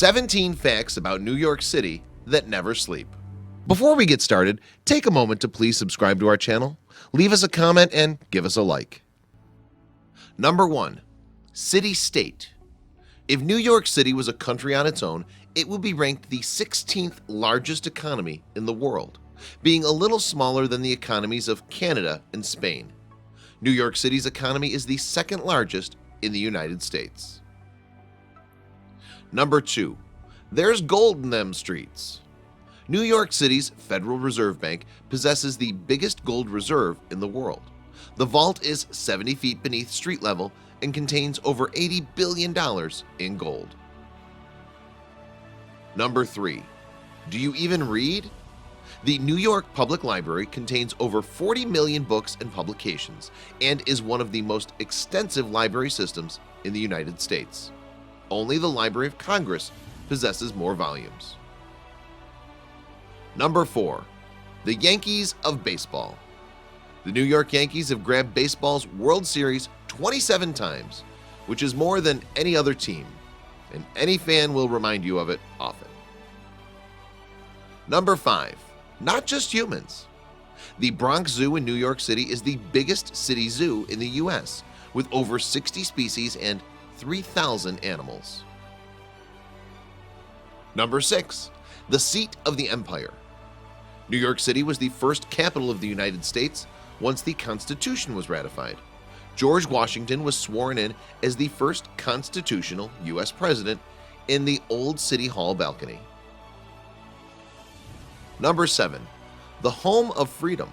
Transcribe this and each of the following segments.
17 facts about New York City that never sleep. Before we get started, take a moment to please subscribe to our channel, leave us a comment, and give us a like. Number 1. City-state. If New York City was a country on its own, it would be ranked the 16th largest economy in the world, being a little smaller than the economies of Canada and Spain. New York City's economy is the second largest in the United States. Number 2. There's gold in them streets. New York City's Federal Reserve Bank possesses the biggest gold reserve in the world. The vault is 70 feet beneath street level and contains over $80 billion in gold. Number 3. Do you even read? The New York Public Library contains over 40 million books and publications and is one of the most extensive library systems in the United States. Only the Library of Congress possesses more volumes. Number 4. The Yankees of baseball. The New York Yankees have grabbed baseball's World Series 27 times, which is more than any other team, and any fan will remind you of it often. Number 5. Not just humans. The Bronx Zoo in New York City is the biggest city zoo in the US, with over 60 species and 3,000 animals. Number 6. The seat of the empire. New York City was the first capital of the United States once the Constitution was ratified. George Washington was sworn in as the first constitutional US president in the old City Hall balcony. Number 7. The home of freedom.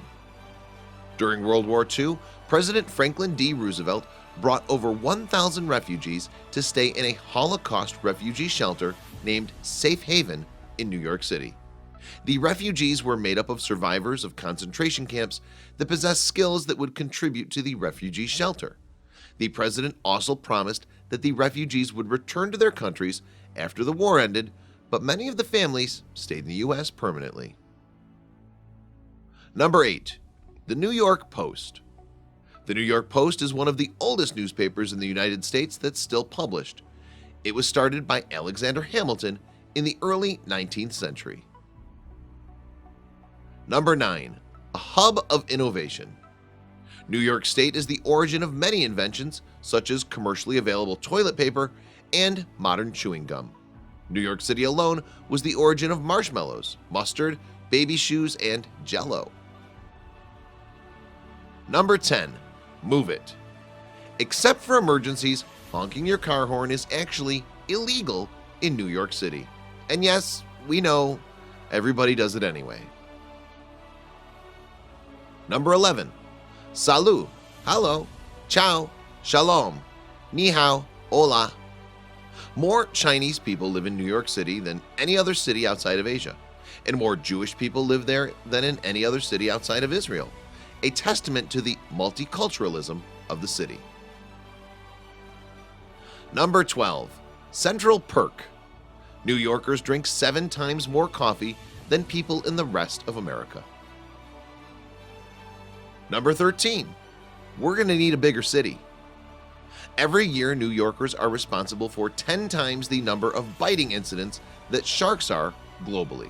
During World War II, President Franklin D. Roosevelt brought over 1,000 refugees to stay in a Holocaust refugee shelter named Safe Haven in New York City. The refugees were made up of survivors of concentration camps that possessed skills that would contribute to the refugee shelter. The president also promised that the refugees would return to their countries after the war ended, but many of the families stayed in the US permanently. Number 8. The New York Post. The New York Post is one of the oldest newspapers in the United States that's still published. It was started by Alexander Hamilton in the early 19th century. Number 9. A hub of innovation. New York State is the origin of many inventions, such as commercially available toilet paper and modern chewing gum. New York City alone was the origin of marshmallows, mustard, baby shoes, and Jell-O. Number 10. Move it. Except for emergencies, honking your car horn is actually illegal in New York City. And yes, we know, everybody does it anyway. Number 11. Salut, hello, ciao, shalom, ni hao, hola. More Chinese people live in New York City than any other city outside of Asia, and more Jewish people live there than in any other city outside of Israel, a testament to the multiculturalism of the city. Number 12. Central Perk. New Yorkers drink 7 times more coffee than people in the rest of America. Number 13. We're going to need a bigger city. Every year, New Yorkers are responsible for 10 times the number of biting incidents that sharks are globally.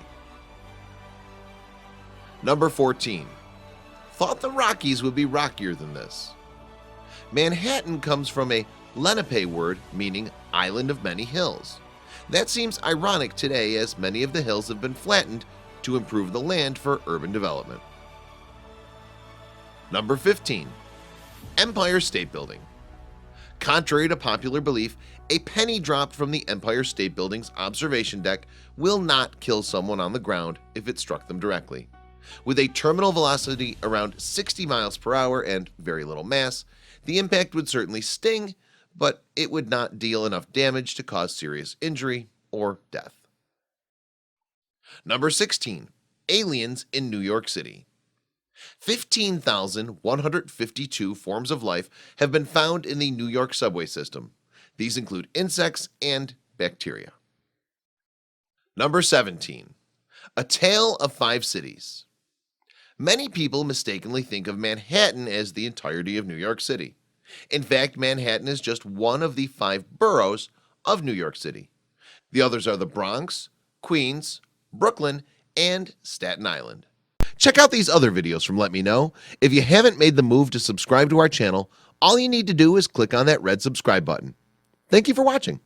Number 14. Thought the Rockies would be rockier than this. Manhattan comes from a Lenape word meaning island of many hills. That seems ironic today, as many of the hills have been flattened to improve the land for urban development. Number 15. Empire State Building. Contrary to popular belief, a penny dropped from the Empire State Building's observation deck will not kill someone on the ground if it struck them directly. With a terminal velocity around 60 miles per hour and very little mass, the impact would certainly sting, but it would not deal enough damage to cause serious injury or death. Number 16. Aliens in New York City. 15,152 forms of life have been found in the New York subway system. These include insects and bacteria. Number 17. A Tale of 5 Cities. Many people mistakenly think of Manhattan as the entirety of New York City. In fact, Manhattan is just one of the 5 boroughs of New York City. The others are the Bronx, Queens, Brooklyn, and Staten Island. Check out these other videos from Let Me Know. If you haven't made the move to subscribe to our channel, all you need to do is click on that red subscribe button. Thank you for watching.